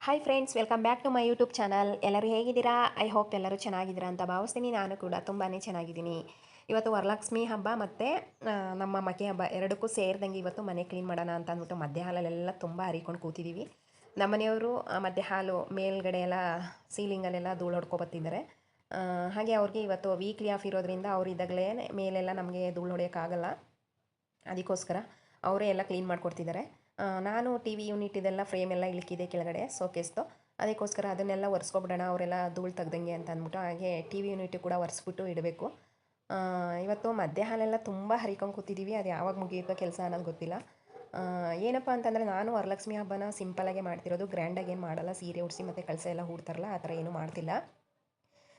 Hi friends, welcome back to my YouTube channel. ಎಲ್ಲರೂ ಹೇಗಿದ್ದೀರಾ? I hope ಎಲ್ಲರೂ ಚೆನ್ನಾಗಿದ್ದೀರಾ ಅಂತ ಭಾವಿಸ್ತೀನಿ. ನಾನು ಕೂಡ ತುಂಬಾ ಚೆನ್ನಾಗಿದ್ದೀನಿ. ಇವತ್ತು ವರಲಕ್ಷ್ಮಿ ಹಬ್ಬ ಮತ್ತು ನಮ್ಮ ಮಕೆ ಹಬ್ಬ ಎರಡಕ್ಕೂ ಸೇರಿದಂಗೆ ಇವತ್ತು ಮನೆ ಕ್ಲೀನ್ ಮಾಡೋಣ ಅಂತ ಅಂದ್ಬಿಟ್ಟು ಮಧ್ಯ ಹಾಲಲ್ಲೆಲ್ಲ ತುಂಬ ಹರಿಕೊಂಡು ಕೂತಿದ್ದೀವಿ. ನಮ್ಮ ಮನೆಯವರು ಮಧ್ಯ ಹಾಲು ಮೇಲ್ಗಡೆ ಎಲ್ಲ ಸೀಲಿಂಗಲ್ಲೆಲ್ಲ ಧೂಳು ಹೊಡ್ಕೊಬತ್ತಿದ್ದಾರೆ. ಹಾಗೆ ಅವ್ರಿಗೆ ಇವತ್ತು ವೀಕ್ಲಿ ಆಫ್ ಇರೋದ್ರಿಂದ ಅವ್ರು ಇದ್ದಾಗಲೇ ಮೇಲೆಲ್ಲ ನಮಗೆ ಧೂಳು ಹೊಡೆಯೋಕ್ಕಾಗಲ್ಲ. ಅದಕ್ಕೋಸ್ಕರ ಅವರೇ ಎಲ್ಲ ಕ್ಲೀನ್ ಮಾಡಿಕೊಡ್ತಿದ್ದಾರೆ. ನಾನು ಟಿ ವಿ ಯೂನಿಟ್ ಇದೆಲ್ಲ ಫ್ರೇಮ್ ಎಲ್ಲ ಇಳಿಕಿದೆ ಕೆಳಗಡೆ ಸೋಕೇಸ್ದು. ಅದಕ್ಕೋಸ್ಕರ ಅದನ್ನೆಲ್ಲ ಒರೆಸ್ಕೊಬಿಡೋಣ ಅವರೆಲ್ಲ ಧೂಳು ತೆಗ್ದಂಗೆ ಅಂತ ಅಂದ್ಬಿಟ್ಟು. ಹಾಗೆ ಟಿ ವಿ ಯೂನಿಟ್ ಕೂಡ ಒರೆಸ್ಬಿಟ್ಟು ಇಡಬೇಕು. ಇವತ್ತು ಮಧ್ಯ ಹಾಲೆಲ್ಲ ತುಂಬ ಹರಿಕೊಂಡು ಕೂತಿದ್ದೀವಿ. ಅದು ಯಾವಾಗ ಮುಗಿಯುತ್ತೋ ಕೆಲಸ ಅನ್ನೋದು ಗೊತ್ತಿಲ್ಲ. ಏನಪ್ಪ ಅಂತಂದರೆ, ನಾನು ವರಲಕ್ಷ್ಮಿ ಹಬ್ಬನ ಸಿಂಪಲಾಗೆ ಮಾಡ್ತಿರೋದು, ಗ್ರ್ಯಾಂಡಾಗಿ ಏನು ಮಾಡಲ್ಲ. ಸೀರೆ ಉಡಿಸಿ ಮತ್ತು ಕಳಸ ಎಲ್ಲ ಹೂಡ್ತಾರಲ್ಲ, ಆ ಥರ ಏನೂ ಮಾಡ್ತಿಲ್ಲ.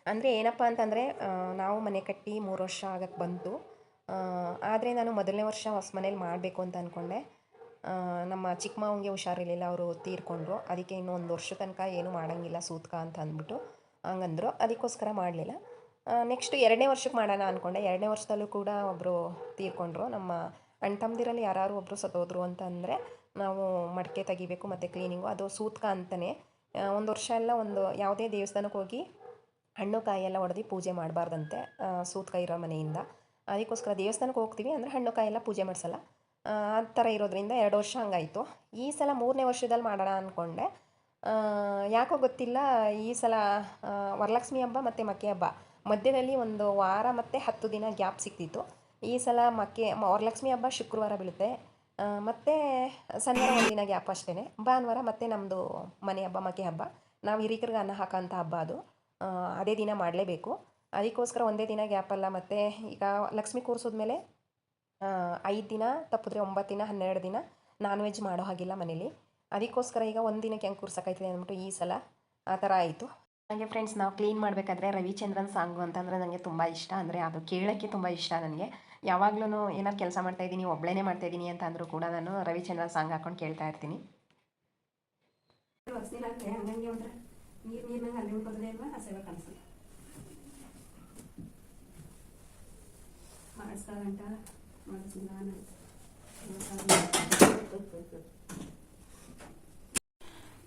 ಅಂದರೆ ಏನಪ್ಪ ಅಂತಂದರೆ, ನಾವು ಮನೆ ಕಟ್ಟಿ 3 ವರ್ಷ ಆಗಕ್ಕೆ ಬಂತು. ಆದರೆ ನಾನು ಮೊದಲನೇ ವರ್ಷ ಹೊಸ ಮನೇಲಿ ಮಾಡಬೇಕು ಅಂತ ಅಂದ್ಕೊಂಡೆ. ನಮ್ಮ ಚಿಕ್ಕ ಮಾವಂಗೆ ಹುಷಾರಿರಲಿಲ್ಲ, ಅವರು ತೀರ್ಕೊಂಡ್ರು. ಅದಕ್ಕೆ ಇನ್ನೂ 1 ವರ್ಷ ತನಕ ಏನೂ ಮಾಡೋಂಗಿಲ್ಲ ಸೂತ್ಕ ಅಂತ ಅಂದ್ಬಿಟ್ಟು ಹಂಗಂದರು. ಅದಕ್ಕೋಸ್ಕರ ಮಾಡಲಿಲ್ಲ. ನೆಕ್ಸ್ಟ್ 2ನೇ ವರ್ಷಕ್ಕೆ ಮಾಡೋಣ ಅಂದ್ಕೊಂಡೆ. 2ನೇ ವರ್ಷದಲ್ಲೂ ಕೂಡ ಒಬ್ಬರು ತೀರ್ಕೊಂಡ್ರು. ನಮ್ಮ ಅಣ್ಣ ತಮ್ಮದಿರಲ್ಲಿ ಯಾರು ಒಬ್ಬರು ಸತ್ತೋದ್ರು ಅಂತ ಅಂದರೆ ನಾವು ಮಡಿಕೆ ತೆಗಿಬೇಕು ಮತ್ತು ಕ್ಲೀನಿಂಗು, ಅದು ಸೂತ್ಕ ಅಂತಲೇ. 1 ವರ್ಷ ಎಲ್ಲ ಯಾವುದೇ ದೇವಸ್ಥಾನಕ್ಕೆ ಹೋಗಿ ಹಣ್ಣು ಕಾಯಿ ಎಲ್ಲ ಹೊಡೆದು ಪೂಜೆ ಮಾಡಬಾರ್ದಂತೆ, ಸೂತ್ಕ ಇರೋ ಮನೆಯಿಂದ. ಅದಕ್ಕೋಸ್ಕರ ದೇವಸ್ಥಾನಕ್ಕೆ ಹೋಗ್ತೀವಿ ಅಂದರೆ ಹಣ್ಣು ಕಾಯಿ ಎಲ್ಲ ಪೂಜೆ ಮಾಡಿಸಲ್ಲ. ಆ ಥರ ಇರೋದ್ರಿಂದ 2 ವರ್ಷ ಹಂಗಾಯಿತು. ಈ ಸಲ 3ನೇ ವರ್ಷದಲ್ಲಿ ಮಾಡೋಣ ಅಂದ್ಕೊಂಡೆ. ಯಾಕೋ ಗೊತ್ತಿಲ್ಲ, ಈ ಸಲ ವರಲಕ್ಷ್ಮಿ ಹಬ್ಬ ಮತ್ತು ಮಕ್ಕೆ ಹಬ್ಬ ಮಧ್ಯದಲ್ಲಿ 1 ವಾರ ಮತ್ತು 10 ದಿನ ಗ್ಯಾಪ್ ಸಿಕ್ತಿತ್ತು. ಈ ಸಲ ವರಲಕ್ಷ್ಮಿ ಹಬ್ಬ ಶುಕ್ರವಾರ ಬೀಳುತ್ತೆ, ಮತ್ತು ಶನಿವಾರ 1 ದಿನ ಗ್ಯಾಪ್ ಅಷ್ಟೇ. ಭಾನುವಾರ ಮತ್ತು ನಮ್ಮದು ಮನೆ ಹಬ್ಬ ಮಕ್ಕೆ ಹಬ್ಬ, ನಾವು ಹಿರಿಕರಿಗೆ ಅನ್ನ ಹಾಕೋಂಥ ಹಬ್ಬ ಅದು. ಅದೇ ದಿನ ಮಾಡಲೇಬೇಕು. ಅದಕ್ಕೋಸ್ಕರ ಒಂದೇ ದಿನ ಗ್ಯಾಪಲ್ಲ. ಮತ್ತು ಈಗ ಲಕ್ಷ್ಮಿ ಕೂರಿಸಿದ್ಮೇಲೆ 5 ದಿನ ತಪ್ಪಿದ್ರೆ 9 ದಿನ 12 ದಿನ ನಾನ್ ವೆಜ್ ಮಾಡೋ ಹಾಗಿಲ್ಲ ಮನೇಲಿ. ಅದಕ್ಕೋಸ್ಕರ ಈಗ 1 ದಿನಕ್ಕೆ ಹೆಂಗೆ ಕೂರ್ಸೋಕ್ಕಾಯ್ತದೆ ಅಂದ್ಬಿಟ್ಟು ಈ ಸಲ ಆ ಥರ ಆಯಿತು. ಹಾಗೆ ಫ್ರೆಂಡ್ಸ್, ನಾವು ಕ್ಲೀನ್ ಮಾಡಬೇಕಾದ್ರೆ ರವಿಚಂದ್ರನ್ ಸಾಂಗು ಅಂತಂದರೆ ನನಗೆ ತುಂಬ ಇಷ್ಟ. ಅಂದರೆ ಅದು ಕೇಳೋಕ್ಕೆ ತುಂಬ ಇಷ್ಟ ನನಗೆ. ಯಾವಾಗಲೂ ಏನಾದ್ರು ಕೆಲಸ ಮಾಡ್ತಾಯಿದ್ದೀನಿ, ಒಬ್ಬಳೇ ಮಾಡ್ತಾಯಿದ್ದೀನಿ ಅಂತ ಅಂದರೂ ಕೂಡ ನಾನು ರವಿಚಂದ್ರನ್ ಸಾಂಗ್ ಹಾಕ್ಕೊಂಡು ಕೇಳ್ತಾ ಇರ್ತೀನಿ.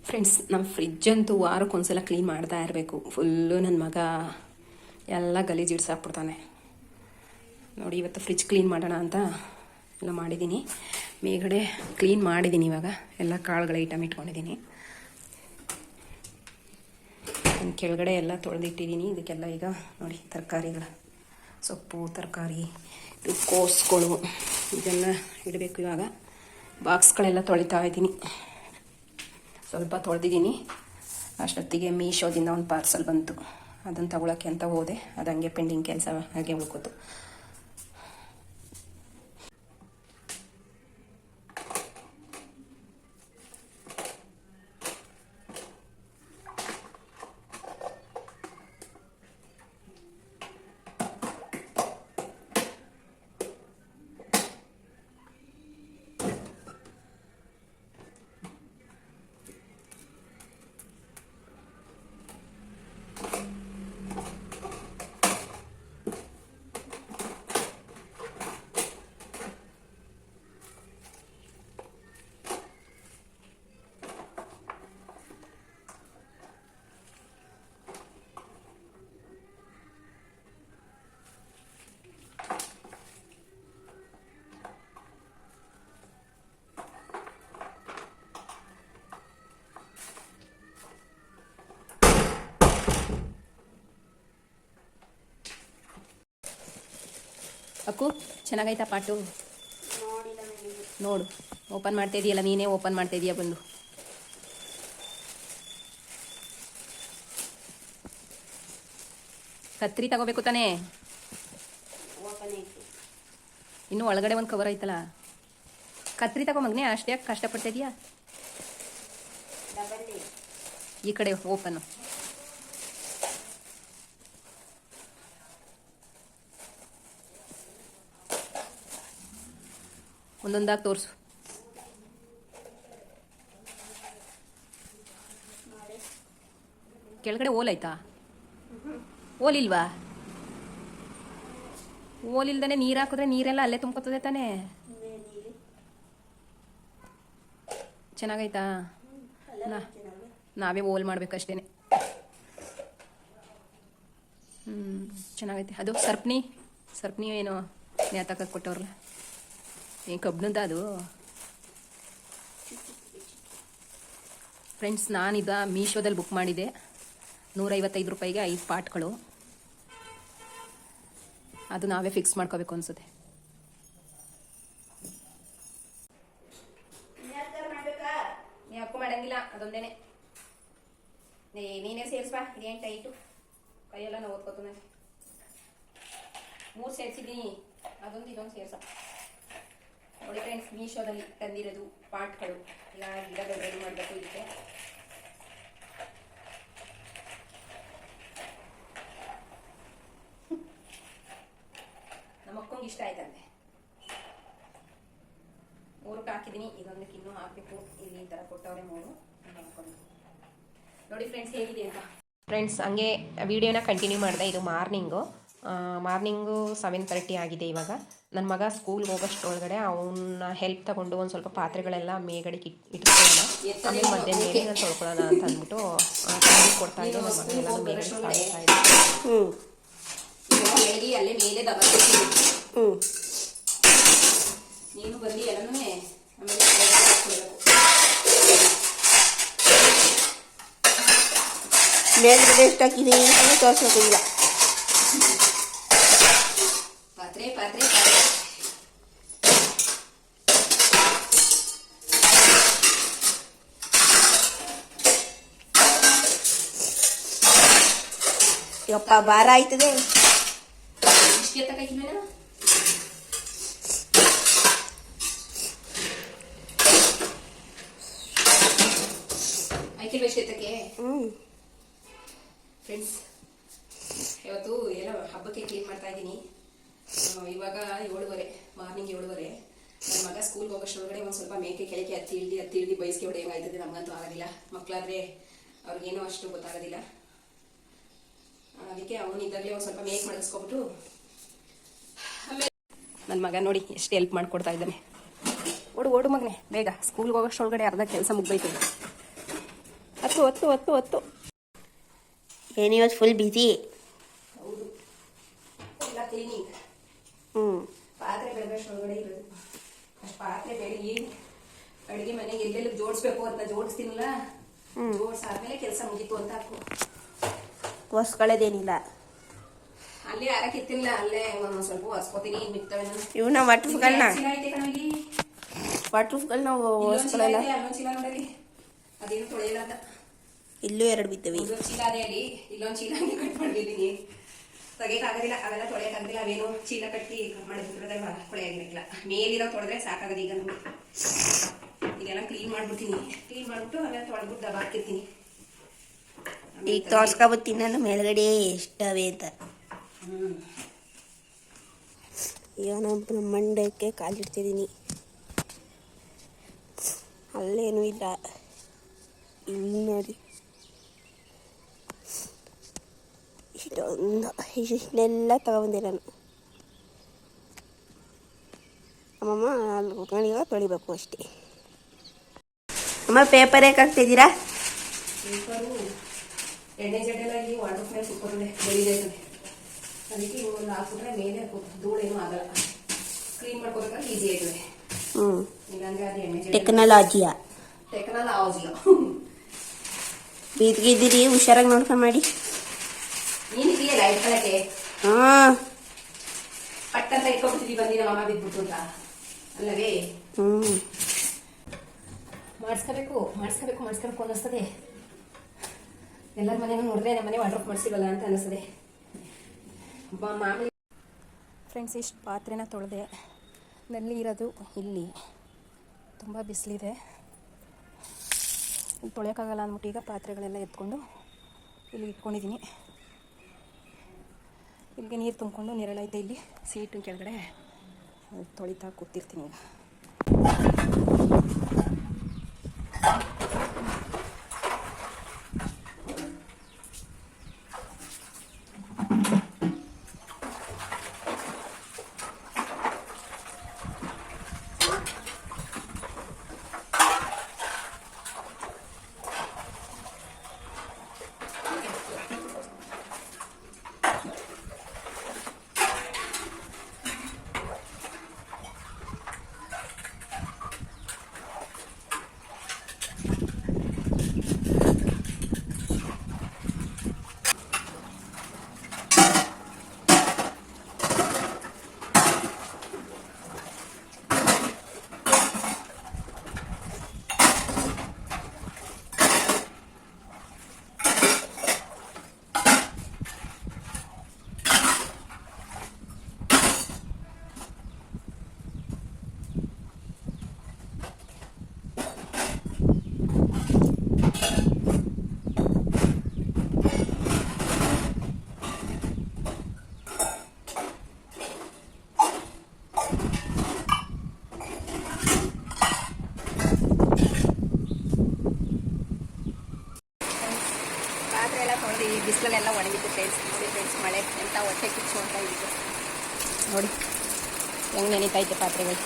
ಫ್ರೆಂಡ್ಸ್, ನಮ್ಮ ಫ್ರಿಜ್ ಅಂತೂ ವಾರಕ್ಕೊಂದ್ಸಲ ಕ್ಲೀನ್ ಮಾಡ್ತಾ ಇರಬೇಕು. ಫುಲ್ಲು ನನ್ನ ಮಗ ಎಲ್ಲ ಗಲೀಜು ಇಡ್ಸಾಕ್ಬಿಡ್ತಾನೆ ನೋಡಿ. ಇವತ್ತು ಫ್ರಿಜ್ ಕ್ಲೀನ್ ಮಾಡೋಣ ಅಂತ ಎಲ್ಲ ಮಾಡಿದ್ದೀನಿ. ಮೇಲ್ಗಡೆ ಕ್ಲೀನ್ ಮಾಡಿದ್ದೀನಿ. ಇವಾಗ ಎಲ್ಲ ಕಾಳುಗಳ ಐಟಮ್ ಇಟ್ಕೊಂಡಿದ್ದೀನಿ. ಕೆಳಗಡೆ ಎಲ್ಲ ತೊಳೆದಿಟ್ಟಿದ್ದೀನಿ. ಇದಕ್ಕೆಲ್ಲ ಈಗ ನೋಡಿ ತರಕಾರಿಗಳು, ಸೊಪ್ಪು, ತರಕಾರಿ, ಕೋಸ್ಗಳು ಇದೆಲ್ಲ ಇಡಬೇಕು. ಇವಾಗ ಬಾಕ್ಸ್ಗಳೆಲ್ಲ ತೊಳಿತಾ ಇದ್ದೀನಿ. ಸ್ವಲ್ಪ ತೊಳೆದಿದ್ದೀನಿ. ಅಷ್ಟೊತ್ತಿಗೆ ಮೀಶೋದಿಂದ ಒಂದು ಪಾರ್ಸಲ್ ಬಂತು, ಅದನ್ನು ತಗೊಳ್ಳೋಕ್ಕೆ ಅಂತ ಹೋದೆ. ಅದು ಹಂಗೆ ಪೆಂಡಿಂಗ್ ಕೆಲಸ ಹಾಗೆ ಉಳ್ಕೋತು. ಅಕ್ಕು, ಚೆನ್ನಾಗೈತಾ ಪಾಟು? ನೋಡು, ಓಪನ್ ಮಾಡ್ತಾ ಇದೆಯಲ್ಲ ನೀನೇ, ಓಪನ್ ಮಾಡ್ತಾ ಇದೀಯ ಬಂದು. ಕತ್ರಿ ತಗೋಬೇಕು ತಾನೇ? ಇನ್ನು ಒಳಗಡೆ ಒಂದು ಕವರ್ ಐತಲ್ಲ, ಕತ್ರಿ ತಗೋ ಮಗನೇ. ಅಷ್ಟೇ ಯಾಕೆ ಕಷ್ಟಪಡ್ತಾ ಇದೀಯಾ? ಈ ಕಡೆ ಓಪನ್ನು. ಒಂದೊಂದಾಗಿ ತೋರಿಸು. ಕೆಳಗಡೆ ಓಲಾಯ್ತಾ? ಓಲಿಲ್ವಾ? ಓಲಿಲ್ದಾನೆ ನೀರು ಹಾಕಿದ್ರೆ ನೀರೆಲ್ಲ ಅಲ್ಲೇ ತುಂಬ್ಕೊತದೆ ತಾನೇ. ಚೆನ್ನಾಗೈತಾ? ನಾವೇ ಓಲ್ ಮಾಡ್ಬೇಕಷ್ಟೇ. ಚೆನ್ನಾಗೈತೆ. ಅದು ಸರ್ಪ್ನಿ ಏನೋ ನೇತಾಕಕ್ಕೆ ಕೊಟ್ಟವ್ರಲ್ಲ, ಏನು ಕಬ್ಬಿಣದ ಅದು. ಫ್ರೆಂಡ್ಸ್, ನಾನಿದ ಮೀಶೋದಲ್ಲಿ ಬುಕ್ ಮಾಡಿದೆ, 155 ರೂಪಾಯಿಗೆ 5 ಪಾಟ್ಗಳು. ಅದು ನಾವೇ ಫಿಕ್ಸ್ ಮಾಡ್ಕೋಬೇಕು ಅನ್ಸುತ್ತೆ. ಯಾಕೂ ಮಾಡಂಗಿಲ್ಲ, ಅದೊಂದೇನೆ. ನೀನೇ ಸೇರಿಸ್ಬಾ, ಇದೇನು ಟೈಟು, ಕೈಯೆಲ್ಲ ನಾವು ಓದ್ಕೋತ. 3 ಸೇರಿಸಿದ್ದೀನಿ, ಇದೊಂದು ಸೇರ್ಸ. ನೋಡಿ ಫ್ರೆಂಡ್ಸ್, ಮೀಶೋದಲ್ಲಿ ತಂದಿರೋದು ಪಾಟ್ಗಳು. ಇಲ್ಲ ಗಿಡಗಳು ರೆಡಿ ಮಾಡಬೇಕು ಇದಕ್ಕೆ. ನಮ್ಮ ಅಕ್ಕಂಗೆ ಇಷ್ಟ ಆಯ್ತಂತೆ. 3 ಹಾಕಿದ್ದೀನಿ, ಇದೊಂದಕ್ಕೆ ಇನ್ನೂ ಹಾಕಬೇಕು. ಇಲ್ಲಿ ಈ ಥರ ಕೊಟ್ಟವ್ರೆ 3 ಹಾಕೊಂಡು. ನೋಡಿ ಫ್ರೆಂಡ್ಸ್ ಹೇಗಿದೆ ಅಂತ. ಫ್ರೆಂಡ್ಸ್, ಹಂಗೆ ವಿಡಿಯೋನ ಕಂಟಿನ್ಯೂ ಮಾಡಿದೆ. ಇದು ಮಾರ್ನಿಂಗು 7:30 ಆಗಿದೆ ಇವಾಗ. ನನ್ನ ಮಗ ಸ್ಕೂಲ್ಗೆ ಹೋಗೋಷ್ಟೊಳಗಡೆ ಅವನ್ನ ಹೆಲ್ಪ್ ತಗೊಂಡು ಒಂದು ಸ್ವಲ್ಪ ಪಾತ್ರೆಗಳೆಲ್ಲ ಮೇಗಡಿಗೆ ಇಟ್ಕೊಳ್ಳೋಣ, ಆಮೇಲೆ ಮಧ್ಯಾಹ್ನ ಮೇಲೆ ನಾನು ತೊಳ್ಕೊಳ್ಳೋಣ ಅಂತ ಅಂದ್ಬಿಟ್ಟು ಕೊಡ್ತಾ ಇದ್ದೆ. ನನ್ನ ಮಗ ಎಲ್ಲ ಮೇಗಡಿ ಸಾಗಿಸ್ತಾ ಇದ್ದೆ. ಅಲ್ಲೇ ಮೇಲೆ ನೀನು ಬಂದು ಎಲ್ಲನೂ ಮೇಲ್ಗಡೆ ಎಷ್ಟು ಹಾಕಿದ್ದೀನಿ ಅಂತ ತೋರಿಸೋದಿಲ್ಲ. ಪಾತ್ರೆ ಯಪ್ಪ, ಭಾರ ಆಯ್ತದೆ. ಫ್ರೆಂಡ್ಸ್, ಇವತ್ತು ಏನೋ ಹಬ್ಬಕ್ಕೆ ಕ್ಲೀನ್ ಮಾಡ್ತಾ ಇದ್ದೀನಿ. ಇವಾಗ 7:30, ಮಾರ್ನಿಂಗ್ 7:30. ನನ್ನ ಮಗ ಸ್ಕೂಲ್ಗೆ ಹೋಗೋಷ್ಟೊಳಗಡೆ ಒಂದು ಸ್ವಲ್ಪ ಮೇಕೆ ಕೆಳಗೆ ಹತ್ತಿ ಬಯಸ್ಕೆ ಹೊಡೆಯೋಂಗಾಯ್ತದೆ. ನಮಗಂತೂ ಆಗೋದಿಲ್ಲ, ಮಕ್ಕಳಾದ್ರೆ ಅವ್ರಿಗೇನೋ ಅಷ್ಟು ಗೊತ್ತಾಗೋದಿಲ್ಲ. ಅದಕ್ಕೆ ಅವನಿದ್ದಾಗಲೇ ಒಂದು ಸ್ವಲ್ಪ ಮೇಕ್ ಮಾಡಿಸ್ಕೊಬಿಟ್ಟು ಆಮೇಲೆ ನನ್ನ ಮಗ ನೋಡಿ ಎಷ್ಟು ಹೆಲ್ಪ್ ಮಾಡಿಕೊಡ್ತಾ ಇದ್ದಾನೆ. ಓಡು ಮಗನೇ, ಬೇಗ ಸ್ಕೂಲ್ಗೆ ಹೋಗೋಷ್ಟೊಳಗಡೆ ಅರ್ಧ ಕೆಲಸ ಮುಗ್ದೈತದೆ. ಹತ್ತು ಏನಿವತ್ತು ಫುಲ್ ಬಿಸಿ. ಹೌದು, ಎಲ್ಲ ಕ್ಲೀನಿಂಗ್. ಪಾತ್ರೆ ಬೆಳಗೋಷ್ಟೊಳಗಡೆ ಇರೋದು. ಅಷ್ಟು ಪಾತ್ರೆ ಬೆಳಗಿ ಅಡುಗೆ ಮನೆಗೆ ಎಲ್ಲೆಲ್ಲ ಜೋಡಿಸ್ಬೇಕು ಅಂತ ಜೋಡಿಸ್ತೀನಲ್ಲ, ಜೋಡಿಸಾದ್ಮೇಲೆ ಕೆಲಸ ಮುಗೀತು ಅಂತ ಹಾಕು. ಒಸ್ಕೊಳ್ಳೋದೇನಿಲ್ಲ, ಅಲ್ಲೇ ಆರಕ್ಕಿತ್ತಿಲ್ಲ, ಅಲ್ಲೇ ಒಂದು ಸ್ವಲ್ಪ ಒಸ್ಕೋತೀನಿ. ಮಿಕ್ತವೆ ಇವನ್ನ ವಾಟ್ರೂಫ್ಗಳನ್ನ ಒಸ್ಕೊಳ್ಳಲ್ಲ. ಅಲ್ಲೊಂದು ಚೀಲ ನೋಡಲಿ, ಅದೇನು ತೊಳೆಯಲ್ಲ ಅಂತ. ಇಲ್ಲೂ 2 ಬಿದ್ದವೆ. ಇಲ್ಲೊಂದು ಚೀಲ ಅದೇ ಅಲ್ಲಿ, ಇಲ್ಲೊಂದು ಚೀಲ ಹಂಗೆ ಕಟ್ ಮಾಡಿದ್ದೀನಿ. ತೆಗಿಯಕ್ಕಾಗೋದಿಲ್ಲ, ಅವೆಲ್ಲ ತೊಳೆಯೋಕ್ಕಾಗೋದಿಲ್ಲ. ಅವೇನು ಚೀಲ ಕಟ್ಟಿ ಮಾಡಿದ್ರೆ ತೊಳೆಯಾಗಿರಕ್ಕಿಲ್ಲ. ಮೇಲಿರೋ ತೊಳೆದ್ರೆ ಸಾಕಾಗದು. ಈಗ ಇದೆಲ್ಲ ಕ್ಲೀನ್ ಮಾಡ್ಬಿಡ್ತೀನಿ. ಕ್ಲೀನ್ ಮಾಡ್ಬಿಟ್ಟು ಅವೆಲ್ಲ ತೊಳೆದ್ಬಿಟ್ಟು ದಬ ಹಾಕಿರ್ತೀನಿ. ಈಗ ತೋರ್ಸ್ಕೊಬತ್ತೀನಿ ನಾನು ಮೇಲ್ಗಡೆ ಎಷ್ಟವೆ ಅಂತ. ಈಗ ನಮ್ಮ ಮಂಡಕ್ಕೆ ಕಾಲಿಡ್ತಿದ್ದೀನಿ. ಅಲ್ಲೇನೂ ಇಲ್ಲ. ಇಲ್ಲಿ ನೋಡಿ, ಇಷ್ಟೆಲ್ಲ ತಗೊಂಡೆ ನಾನು. ಅಮ್ಮಮ್ಮ ಅಲ್ಲಿ ಕುತ್ಕೊಂಡಿಗ ತೊಳಿಬೇಕು ಅಷ್ಟೇ. ಅಮ್ಮ, ಪೇಪರ್ ಯಾಕೆ ಹಾಕ್ತಿದ್ದೀರಾ? ಪೇಪರು ಎಣ್ಣೆ ಜಡ್ಡೆಲಾಗಿ ವಾಟರ್ ಮೇಲೆ ಸುಕ್ಕೋತದೆ, ಬೆಳಿದೈತದೆ. ಅದಕ್ಕೆ ಒಂದು ಹಾಕ್ಬಿಟ್ರೆ ಮೇಲೆ ಧೂಳೇನು ಆಗಲ್ಲ. ಕ್ಲೀನ್ ಮಾಡ್ಕೋಬೇಕಾದ್ರೆ ಈಸಿ ಆಯ್ತದೆ. ಇಲ್ಲಾಂದ್ರೆ ಅದು ಎಣ್ಣೆ ಟೆಕ್ನಾಲಜಿಯ ಬೀದ್ಗಿದ್ದೀರಿ, ಹುಷಾರಾಗಿ ನೋಡ್ಕೊಂಡು ಮಾಡಿ. ನೀನಿದೆಯಲ್ಲ ಇಟ್ಕೊಳಕ್ಕೆ, ಪಟ್ಟಂತ ಇಟ್ಕೊಬಿಡ್ತೀವಿ. ಬಂದಿ ನಮ್ಮ ಅಮ್ಮ ಬಿದ್ಬಿಟ್ಟು ಅಂತ ಅಲ್ಲವೇ? ಮಾಡಿಸ್ಕೋಬೇಕು ಅನ್ನಿಸ್ತದೆ. ಎಲ್ಲರ ಮನೇನೂ ನೋಡಿದ್ರೆ ನಮ್ಮ ಮನೆ ವಾಟ್ರ್ ಮಾಡಿಸಿಲ್ವಲ್ಲ ಅಂತ ಅನ್ನಿಸ್ತದೆ. ಮಾಮೂಲಿ ಫ್ರೆಂಡ್ಸ್, ಇಷ್ಟು ಪಾತ್ರೆನ ತೊಳೆದೆ. ನಲ್ಲಿ ಇರೋದು ಇಲ್ಲಿ ತುಂಬ ಬಿಸಿಲಿದೆ, ಇಲ್ಲಿ ತೊಳೆಯೋಕ್ಕಾಗಲ್ಲ ಅಂದ್ಬಿಟ್ಟು ಈಗ ಪಾತ್ರೆಗಳೆಲ್ಲ ಎತ್ಕೊಂಡು ಇಲ್ಲಿ ಇಟ್ಕೊಂಡಿದ್ದೀನಿ. ಇಲ್ಲಿಗೆ ನೀರು ತುಂಬಿಕೊಂಡು ನೆರಳೈತೆ ಇಲ್ಲಿ ಸೀಟಿನ ಕೆಳಗಡೆ ತೊಳಿತಾ ಕೂತಿರ್ತೀನಿ ಈಗ. ನೋಡಿ ಬಿಸಿಲಲ್ಲೆಲ್ಲ ಒಣಗಿತ್ತು ಫ್ರೆಂಡ್ಸ್. ನೋಡಿ ಫ್ರೆಂಡ್ಸ್, ಮಳೆ ಎಂಥ ಹೊಟ್ಟೆ ಕಿಚ್ಚು ಅಂತ ಇತ್ತು ನೋಡಿ ಹೆಂಗೆ ನೆನೀತೈತೆ ಪಾತ್ರೆಗಳು.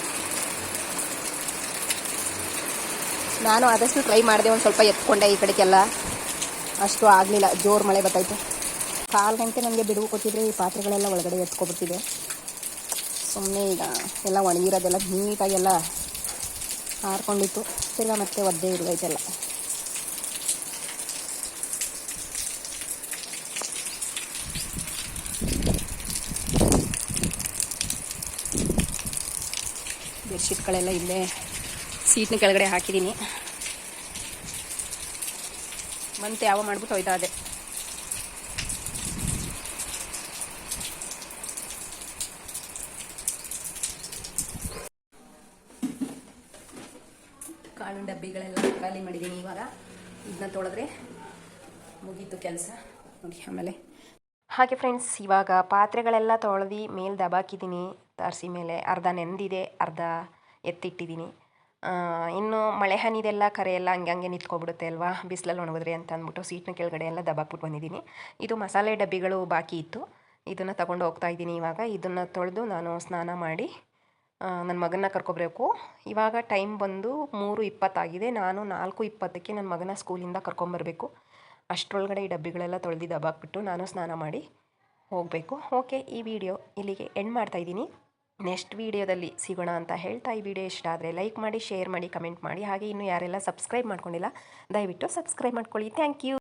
ನಾನು ಆದಷ್ಟು ಟ್ರೈ ಮಾಡಿದೆ, ಒಂದು ಸ್ವಲ್ಪ ಎತ್ಕೊಂಡೆ ಈ ಕಡೆಗೆಲ್ಲ, ಅಷ್ಟು ಆಗಲಿಲ್ಲ, ಜೋರು ಮಳೆ ಬರ್ತೈತೆ. 1/4 ಗಂಟೆ ನನಗೆ ಬಿಡುವು ಕೊಟ್ಟಿದ್ರೆ ಈ ಪಾತ್ರೆಗಳೆಲ್ಲ ಒಳಗಡೆ ಎತ್ಕೊಬಿಡ್ತಿದೆ. ಸುಮ್ಮನೆ ಈಗ ಎಲ್ಲ ಒಣಗಿರೋದೆಲ್ಲ ನೀಟಾಗೆಲ್ಲ ಹಾರ್ಕೊಂಡಿತ್ತು, ತಿರ್ಗಾ ಮತ್ತೆ ಒದ್ದೆ ಇರೈತೆಲ್ಲ. ಬೆಡ್ಶೀಟ್ಗಳೆಲ್ಲ ಇಲ್ಲೇ ಸೀಟ್ನ ಕೆಳಗಡೆ ಹಾಕಿದ್ದೀನಿ. ಮತ್ತೆ ಯಾವ ಮಾಡ್ಬಿಟ್ಟು ಹೋಯ್ತಾ ಅದೇ. ಕಾಳಿನ ಡಬ್ಬಿಗಳೆಲ್ಲ ಖಾಲಿ ಮಾಡಿದ್ದೀನಿ. ಇವಾಗ ಇದನ್ನ ತೊಳೆದ್ರೆ ಮುಗೀತು ಕೆಲಸ ನೋಡಿ. ಆಮೇಲೆ ಹಾಗೆ ಫ್ರೆಂಡ್ಸ್, ಇವಾಗ ಪಾತ್ರೆಗಳೆಲ್ಲ ತೊಳೆದು ಮೇಲೆ ದಬಾಕಿದ್ದೀನಿ ತಾರಸಿ ಮೇಲೆ. ಅರ್ಧ ನೆಂದಿದೆ, ಅರ್ಧ ಎತ್ತಿಟ್ಟಿದ್ದೀನಿ. ಇನ್ನು ಮಳೆ ಹನಿದೆಲ್ಲ ಕರೆ ಎಲ್ಲ ಹಂಗೆ ನಿಂತ್ಕೊಬಿಡುತ್ತೆ ಅಲ್ವಾ ಬಿಸಿಲಲ್ಲಿ ಒಣಗಿದ್ರೆ ಅಂತ ಅಂದ್ಬಿಟ್ಟು ಸೀಟ್ನ ಕೆಳಗಡೆ ಎಲ್ಲ ದಬಾಕ್ಬಿಟ್ಟು ಬಂದಿದ್ದೀನಿ. ಇದು ಮಸಾಲೆ ಡಬ್ಬಿಗಳು ಬಾಕಿ ಇತ್ತು, ಇದನ್ನು ತಗೊಂಡು ಹೋಗ್ತಾ ಇದ್ದೀನಿ. ಇವಾಗ ಇದನ್ನು ತೊಳೆದು ನಾನು ಸ್ನಾನ ಮಾಡಿ ನನ್ನ ಮಗನ ಕರ್ಕೊಬರಬೇಕು. ಇವಾಗ ಟೈಮ್ ಬಂದು 3:20 ಆಗಿದೆ. ನಾನು 4:20ಕ್ಕೆ ನನ್ನ ಮಗನ ಸ್ಕೂಲಿಂದ ಕರ್ಕೊಂಬರಬೇಕು. ಅಷ್ಟರೊಳಗಡೆ ಈ ಡಬ್ಬಿಗಳೆಲ್ಲ ತೊಳೆದು ದಬಾಕ್ಬಿಟ್ಟು ನಾನು ಸ್ನಾನ ಮಾಡಿ ಹೋಗಬೇಕು. ಓಕೆ, ಈ ವಿಡಿಯೋ ಇಲ್ಲಿಗೆ ಎಂಡ್ ಮಾಡ್ತಾಯಿದ್ದೀನಿ. ನೆಕ್ಸ್ಟ್ ವೀಡಿಯೋದಲ್ಲಿ ಸಿಗೋಣ ಅಂತ ಹೇಳ್ತಾ, ಈ ವಿಡಿಯೋ ಇಷ್ಟ ಆದರೆ ಲೈಕ್ ಮಾಡಿ, ಶೇರ್ ಮಾಡಿ, ಕಮೆಂಟ್ ಮಾಡಿ. ಹಾಗೆ ಇನ್ನೂ ಯಾರೆಲ್ಲ ಸಬ್ಸ್ಕ್ರೈಬ್ ಮಾಡ್ಕೊಂಡಿಲ್ಲ ದಯವಿಟ್ಟು ಸಬ್ಸ್ಕ್ರೈಬ್ ಮಾಡ್ಕೊಳ್ಳಿ. Thank you.